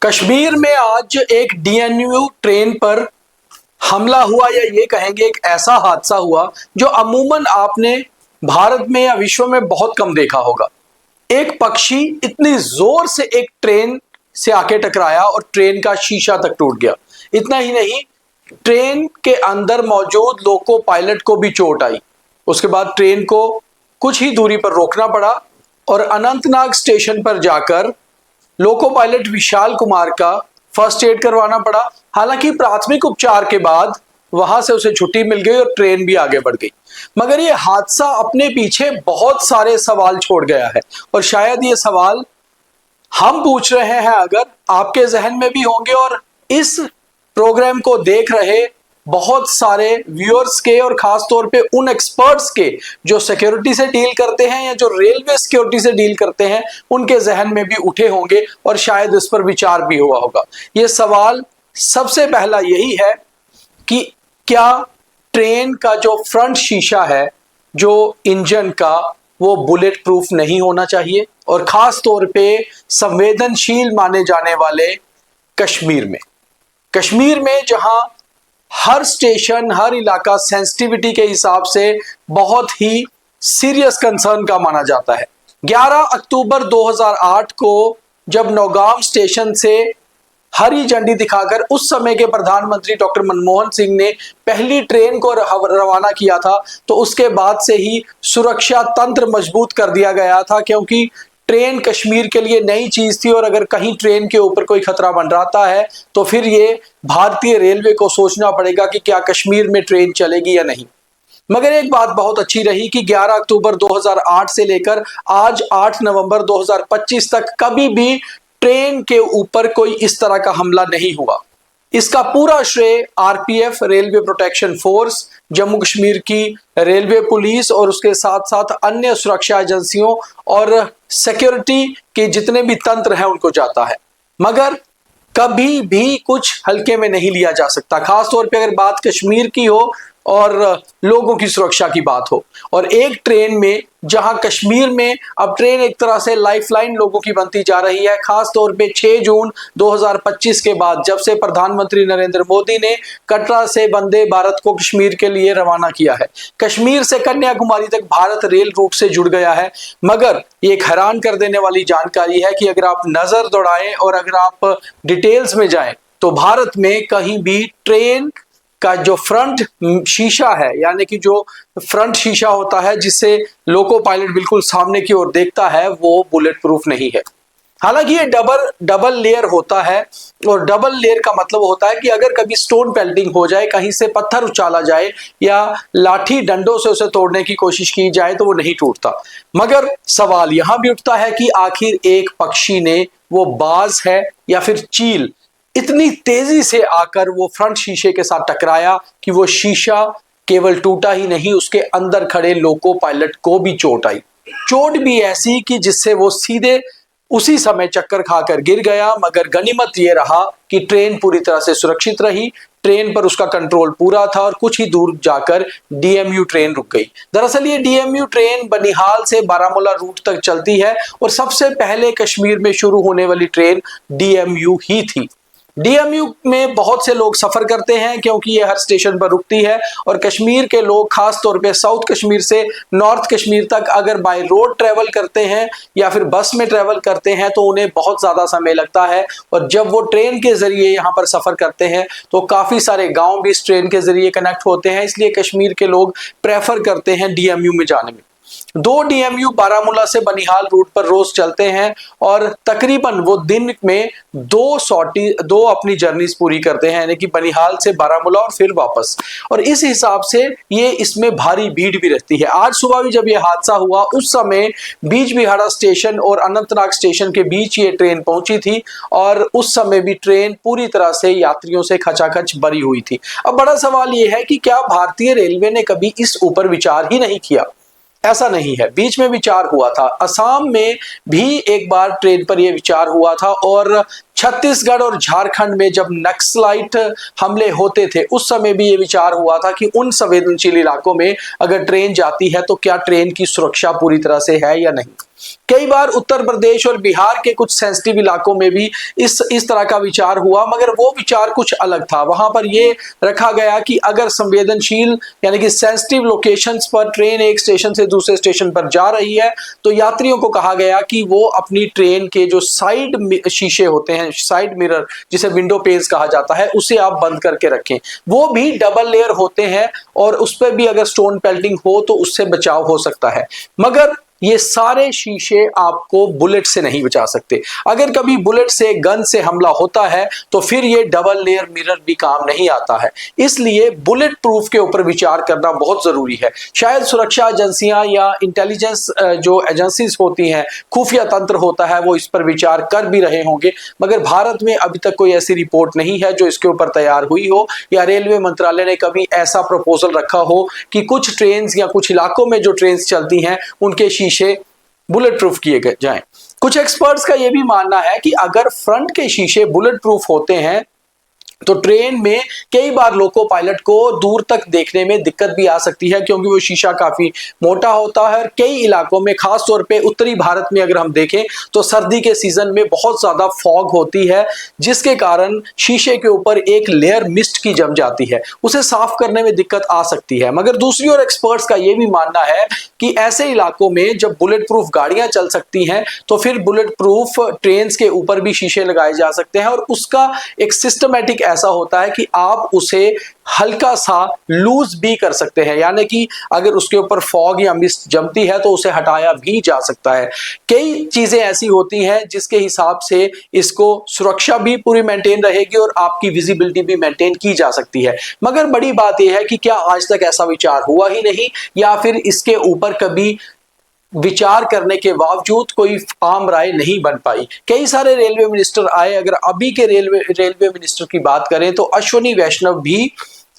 कश्मीर में आज एक डीएमयू ट्रेन पर हमला हुआ, या ये कहेंगे एक ऐसा हादसा हुआ जो अमूमन आपने भारत में या विश्व में बहुत कम देखा होगा। एक पक्षी इतनी जोर से एक ट्रेन से आके टकराया और ट्रेन का शीशा तक टूट गया। इतना ही नहीं, ट्रेन के अंदर मौजूद लोको पायलट को भी चोट आई। उसके बाद ट्रेन को कुछ ही दूरी पर रोकना पड़ा और अनंतनाग स्टेशन पर जाकर लोको पायलट विशाल कुमार का फर्स्ट एड करवाना पड़ा। हालांकि प्राथमिक उपचार के बाद वहां से उसे छुट्टी मिल गई और ट्रेन भी आगे बढ़ गई, मगर ये हादसा अपने पीछे बहुत सारे सवाल छोड़ गया है। और शायद ये सवाल हम पूछ रहे हैं, अगर आपके जहन में भी होंगे और इस प्रोग्राम को देख रहे बहुत सारे व्यूअर्स के और खास तौर पे उन एक्सपर्ट्स के जो सिक्योरिटी से डील करते हैं या जो रेलवे सिक्योरिटी से डील करते हैं, उनके जहन में भी उठे होंगे और शायद इस पर विचार भी हुआ होगा। ये सवाल सबसे पहला यही है कि क्या ट्रेन का जो फ्रंट शीशा है, जो इंजन का, वो बुलेट प्रूफ नहीं होना चाहिए, और खास तौर पे संवेदनशील माने जाने वाले कश्मीर में जहां हर स्टेशन, हर इलाका सेंसिटिविटी के हिसाब से बहुत ही सीरियस कंसर्न का माना जाता है। 11 अक्टूबर 2008 को जब नौगाम स्टेशन से हरी झंडी दिखाकर उस समय के प्रधानमंत्री डॉक्टर मनमोहन सिंह ने पहली ट्रेन को रवाना किया था, तो उसके बाद से ही सुरक्षा तंत्र मजबूत कर दिया गया था, क्योंकि ट्रेन कश्मीर के लिए नई चीज थी और अगर कहीं ट्रेन के ऊपर कोई खतरा मंडराता है तो फिर ये भारतीय रेलवे को सोचना पड़ेगा कि क्या कश्मीर में ट्रेन चलेगी या नहीं। मगर एक बात बहुत अच्छी रही कि 11 अक्टूबर 2008 से लेकर आज 8 नवंबर 2025 तक कभी भी ट्रेन के ऊपर कोई इस तरह का हमला नहीं हुआ। इसका पूरा श्रेय RPF, railway protection force, Jammu Kashmir की रेलवे पुलिस और उसके साथ साथ अन्य सुरक्षा एजेंसियों और सिक्योरिटी के जितने भी तंत्र हैं उनको जाता है। मगर कभी भी कुछ हल्के में नहीं लिया जा सकता, खास तौर पे अगर बात कश्मीर की हो और लोगों की सुरक्षा की बात हो। और एक ट्रेन में, जहां कश्मीर में अब ट्रेन एक तरह से लाइफलाइन लोगों की बनती जा रही है, खास तौर पे 6 जून 2025 के बाद जब से प्रधानमंत्री नरेंद्र मोदी ने कटरा से वंदे भारत को कश्मीर के लिए रवाना किया है, कश्मीर से कन्याकुमारी तक भारत रेल रूट से जुड़ गया है। मगर ये एक हैरान कर देने वाली जानकारी है कि अगर आप नजर दौड़ाएं और अगर आप डिटेल्स में जाएं तो भारत में कहीं भी ट्रेन का जो फ्रंट शीशा है, यानी कि जो फ्रंट शीशा होता है जिससे लोको पायलट बिल्कुल सामने की ओर देखता है, वो बुलेट प्रूफ नहीं है। हालांकि ये डबल लेयर होता है, और डबल लेयर का मतलब होता है कि अगर कभी स्टोन पेल्टिंग हो जाए, कहीं से पत्थर उछाला जाए या लाठी डंडों से उसे तोड़ने की कोशिश की जाए तो वो नहीं टूटता। मगर सवाल यहां भी उठता है कि आखिर एक पक्षी ने, वो बाज है या फिर चील, इतनी तेजी से आकर वो फ्रंट शीशे के साथ टकराया कि वो शीशा केवल टूटा ही नहीं, उसके अंदर खड़े लोको पायलट को भी चोट आई। चोट भी ऐसी कि जिससे वो सीधे उसी समय चक्कर खाकर गिर गया। मगर गनीमत ये रहा कि ट्रेन पूरी तरह से सुरक्षित रही, ट्रेन पर उसका कंट्रोल पूरा था और कुछ ही दूर जाकर डीएमयू ट्रेन रुक गई। दरअसल ये डीएमयू ट्रेन बनिहाल से बारामूला रूट तक चलती है और सबसे पहले कश्मीर में शुरू होने वाली ट्रेन डीएमयू ही थी। डीएमयू में बहुत से लोग सफर करते हैं क्योंकि ये हर स्टेशन पर रुकती है, और कश्मीर के लोग खास तौर पे साउथ कश्मीर से नॉर्थ कश्मीर तक अगर बाय रोड ट्रेवल करते हैं या फिर बस में ट्रेवल करते हैं तो उन्हें बहुत ज्यादा समय लगता है। और जब वो ट्रेन के जरिए यहाँ पर सफर करते हैं तो काफी सारे गांव भी इस ट्रेन के जरिए कनेक्ट होते हैं, इसलिए कश्मीर के लोग प्रेफर करते हैं डीएमयू में जाने में। 2 डीएमयू बारामूला से बनिहाल रूट पर रोज चलते हैं और तकरीबन वो दिन में 2 अपनी जर्नीज पूरी करते हैं, यानी कि बनिहाल से बारामूला और फिर वापस। और इस हिसाब से ये इसमें भारी भीड़ भी रहती है। आज सुबह भी जब ये हादसा हुआ उस समय बीजबिहाड़ा स्टेशन और अनंतनाग स्टेशन के बीच ये ट्रेन पहुंची थी और उस समय भी ट्रेन पूरी तरह से यात्रियों से खचाखच भरी हुई थी। अब बड़ा सवाल ये है कि क्या भारतीय रेलवे ने कभी इस ऊपर विचार ही नहीं किया? ऐसा नहीं है, बीच में विचार हुआ था। असम में भी एक बार ट्रेन पर यह विचार हुआ था, और छत्तीसगढ़ और झारखंड में जब नक्सलाइट हमले होते थे उस समय भी यह विचार हुआ था कि उन संवेदनशील इलाकों में अगर ट्रेन जाती है तो क्या ट्रेन की सुरक्षा पूरी तरह से है या नहीं। कई बार उत्तर प्रदेश और बिहार के कुछ सेंसिटिव इलाकों में भी इस तरह का विचार हुआ, मगर वो विचार कुछ अलग था। वहां पर ये रखा गया कि अगर संवेदनशील यानी कि सेंसिटिव लोकेशंस पर ट्रेन एक स्टेशन से दूसरे स्टेशन पर जा रही है तो यात्रियों को कहा गया कि वो अपनी ट्रेन के जो साइड शीशे होते हैं, साइड मिरर जिसे विंडो पेज कहा जाता है, उसे आप बंद करके रखें। वो भी डबल लेयर होते हैं और उस पर भी अगर स्टोन पेल्टिंग हो तो उससे बचाव हो सकता है। मगर ये सारे शीशे आपको बुलेट से नहीं बचा सकते। अगर कभी बुलेट से, गन से हमला होता है तो फिर ये डबल लेयर मिरर भी काम नहीं आता है। इसलिए बुलेट प्रूफ के ऊपर विचार करना बहुत जरूरी है। शायद सुरक्षा एजेंसियां या इंटेलिजेंस जो एजेंसीज होती हैं, खुफिया तंत्र होता है, वो इस पर विचार कर भी रहे होंगे, मगर भारत में अभी तक कोई ऐसी रिपोर्ट नहीं है जो इसके ऊपर तैयार हुई हो या रेलवे मंत्रालय ने कभी ऐसा प्रपोजल रखा हो कि कुछ ट्रेन या कुछ इलाकों में जो ट्रेन चलती हैं उनके शीशे बुलेट प्रूफ किए जाएं। कुछ एक्सपर्ट्स का यह भी मानना है कि अगर फ्रंट के शीशे बुलेट प्रूफ होते हैं तो ट्रेन में कई बार लोको पायलट को दूर तक देखने में दिक्कत भी आ सकती है, क्योंकि वो शीशा काफी मोटा होता है। और कई इलाकों में, खास तौर पे उत्तरी भारत में अगर हम देखें तो सर्दी के सीजन में बहुत ज्यादा फॉग होती है, जिसके कारण शीशे के ऊपर एक लेयर मिस्ट की जम जाती है, उसे साफ करने में दिक्कत आ सकती है। मगर दूसरी ओर एक्सपर्ट्स का यह भी मानना है कि ऐसे इलाकों में जब बुलेट प्रूफ गाड़ियां चल सकती हैं तो फिर बुलेट प्रूफ ट्रेन के ऊपर भी शीशे लगाए जा सकते हैं, और उसका एक सिस्टमैटिक ऐसा होता है कि आप उसे हल्का सा लूज भी कर सकते हैं, यानी कि अगर उसके ऊपर फॉग या मिस्ट जमती है तो उसे हटाया भी जा सकता है। कई चीजें ऐसी होती हैं जिसके हिसाब से इसको सुरक्षा भी पूरी मेंटेन रहेगी और आपकी विजिबिलिटी भी मेंटेन की जा सकती है। मगर बड़ी बात यह है कि क्या आज तक ऐसा विचार हुआ ही नहीं, या फिर इसके ऊपर कभी विचार करने के बावजूद कोई आम राय नहीं बन पाई। कई सारे रेलवे मिनिस्टर आए। अगर अभी के रेलवे मिनिस्टर की बात करें तो अश्विनी वैष्णव भी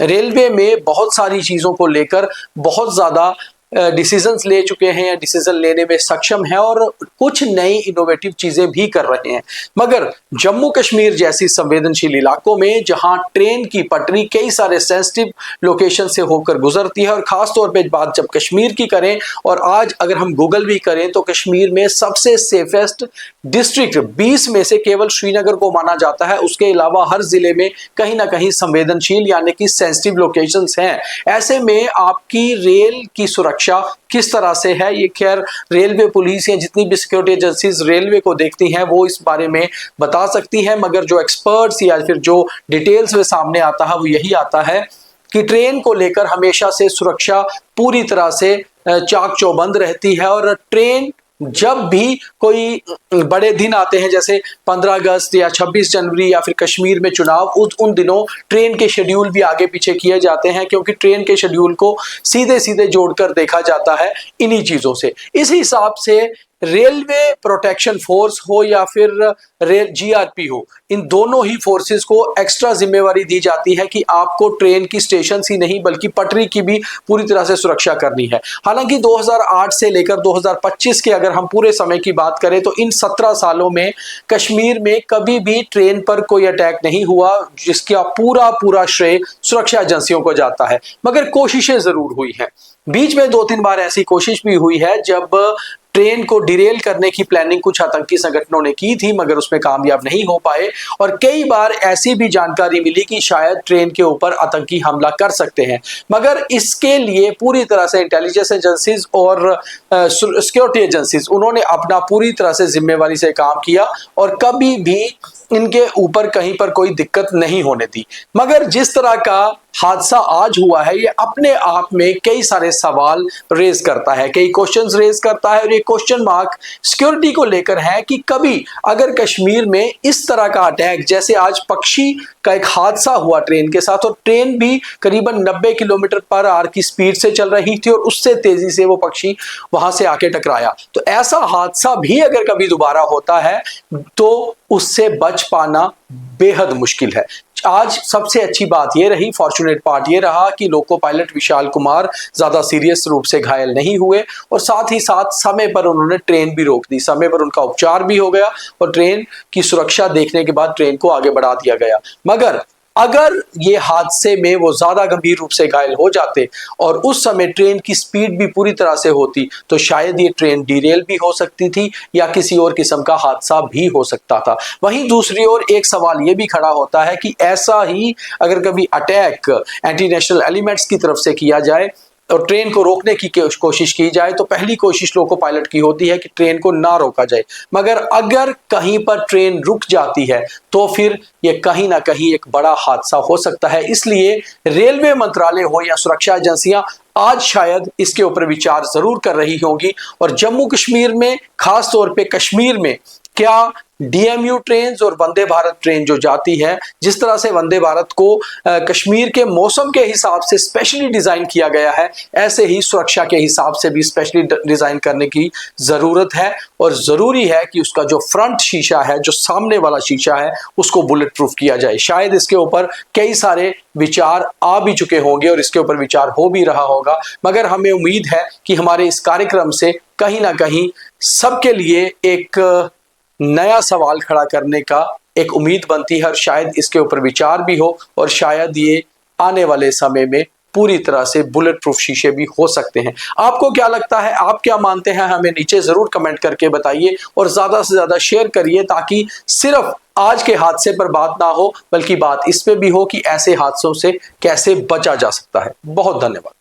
रेलवे में बहुत सारी चीजों को लेकर बहुत ज्यादा डिसीजंस ले चुके हैं या डिसीजन लेने में सक्षम हैं और कुछ नई इनोवेटिव चीजें भी कर रहे हैं। मगर जम्मू कश्मीर जैसी संवेदनशील इलाकों में जहां ट्रेन की पटरी कई सारे सेंसिटिव लोकेशन से होकर गुजरती है, और खास तौर पे बात जब कश्मीर की करें और आज अगर हम गूगल भी करें तो कश्मीर में सबसे सेफेस्ट डिस्ट्रिक्ट 20 में से केवल श्रीनगर को माना जाता है। उसके अलावा हर जिले में कहीं ना कहीं संवेदनशील यानी कि सेंसिटिव लोकेशंस हैं। ऐसे में आपकी रेल की सुरक्षा किस तरह से है, ये खैर रेलवे पुलिस या जितनी भी सिक्योरिटी एजेंसीज रेलवे को देखती हैं वो इस बारे में बता सकती हैं। मगर जो एक्सपर्ट्स या फिर जो डिटेल्स में सामने आता है वो यही आता है कि ट्रेन को लेकर हमेशा से सुरक्षा पूरी तरह से चाक चौबंद रहती है, और ट्रेन जब भी कोई बड़े दिन आते हैं जैसे 15 अगस्त या 26 जनवरी या फिर कश्मीर में चुनाव, उन दिनों ट्रेन के शेड्यूल भी आगे पीछे किए जाते हैं, क्योंकि ट्रेन के शेड्यूल को सीधे सीधे जोड़कर देखा जाता है इन्हीं चीजों से। इस हिसाब से रेलवे प्रोटेक्शन फोर्स हो या फिर रेल जीआरपी हो, इन दोनों ही फोर्सेस को एक्स्ट्रा जिम्मेवारी दी जाती है कि आपको ट्रेन की स्टेशन ही नहीं बल्कि पटरी की भी पूरी तरह से सुरक्षा करनी है। हालांकि 2008 से लेकर 2025 के अगर हम पूरे समय की बात करें तो इन 17 सालों में कश्मीर में कभी भी ट्रेन पर कोई अटैक नहीं हुआ, जिसका पूरा श्रेय सुरक्षा एजेंसियों को जाता है। मगर कोशिशें जरूर हुई हैं। बीच में 2-3 बार ऐसी कोशिश भी हुई है जब ट्रेन को डिरेल करने की प्लानिंग कुछ आतंकी संगठनों ने की थी, मगर उसमें कामयाब नहीं हो पाए। और कई बार ऐसी भी जानकारी मिली कि शायद ट्रेन के ऊपर आतंकी हमला कर सकते हैं, मगर इसके लिए पूरी तरह से इंटेलिजेंस एजेंसीज और सिक्योरिटी एजेंसीज उन्होंने अपना पूरी तरह से जिम्मेवारी से काम किया और कभी भी इनके ऊपर कहीं पर कोई दिक्कत नहीं होने दी। मगर जिस तरह का हादसा आज हुआ है ये अपने आप में कई सारे सवाल रेज करता है, कई क्वेश्चंस रेज करता है, और ये क्वेश्चन मार्क सिक्योरिटी को लेकर है कि कभी अगर कश्मीर में इस तरह का अटैक, जैसे आज पक्षी का एक हादसा हुआ ट्रेन के साथ, और ट्रेन भी करीबन 90 किलोमीटर पर आवर की स्पीड से चल रही थी और उससे तेजी से वो पक्षी वहां से आके टकराया, तो ऐसा हादसा भी अगर कभी दोबारा होता है तो उससे बच पाना बेहद मुश्किल है। आज सबसे अच्छी बात यह रही, फॉर्चुनेट पार्ट ये रहा कि लोको पायलट विशाल कुमार ज्यादा सीरियस रूप से घायल नहीं हुए, और साथ ही साथ समय पर उन्होंने ट्रेन भी रोक दी, समय पर उनका उपचार भी हो गया और ट्रेन की सुरक्षा देखने के बाद ट्रेन को आगे बढ़ा दिया गया। मगर अगर ये हादसे में वो ज्यादा गंभीर रूप से घायल हो जाते और उस समय ट्रेन की स्पीड भी पूरी तरह से होती तो शायद ये ट्रेन डिरेल भी हो सकती थी या किसी और किस्म का हादसा भी हो सकता था। वहीं दूसरी ओर एक सवाल ये भी खड़ा होता है कि ऐसा ही अगर कभी अटैक एंटी नेशनल एलिमेंट्स की तरफ से किया जाए और ट्रेन को रोकने की कोशिश की जाए तो पहली कोशिश लोको पायलट की होती है कि ट्रेन को ना रोका जाए, मगर अगर कहीं पर ट्रेन रुक जाती है तो फिर यह कहीं ना कहीं एक बड़ा हादसा हो सकता है। इसलिए रेलवे मंत्रालय हो या सुरक्षा एजेंसियां आज शायद इसके ऊपर विचार जरूर कर रही होंगी और जम्मू कश्मीर में, खास तौर पे कश्मीर में, क्या डीएमयू ट्रेन और वंदे भारत ट्रेन जो जाती है, जिस तरह से वंदे भारत को कश्मीर के मौसम के हिसाब से स्पेशली डिजाइन किया गया है, ऐसे ही सुरक्षा के हिसाब से भी स्पेशली डिजाइन करने की जरूरत है और जरूरी है कि उसका जो फ्रंट शीशा है, जो सामने वाला शीशा है, उसको बुलेट प्रूफ किया जाए। शायद इसके ऊपर कई सारे विचार आ भी चुके होंगे और इसके ऊपर विचार हो भी रहा होगा, मगर हमें उम्मीद है कि हमारे इस कार्यक्रम से कहीं ना कहीं सबके लिए एक नया सवाल खड़ा करने का एक उम्मीद बनती है और शायद इसके ऊपर विचार भी हो और शायद ये आने वाले समय में पूरी तरह से बुलेट प्रूफ शीशे भी हो सकते हैं। आपको क्या लगता है, आप क्या मानते हैं, हमें नीचे जरूर कमेंट करके बताइए और ज्यादा से ज्यादा शेयर करिए ताकि सिर्फ आज के हादसे पर बात ना हो बल्कि बात इस पे भी हो कि ऐसे हादसों से कैसे बचा जा सकता है। बहुत धन्यवाद।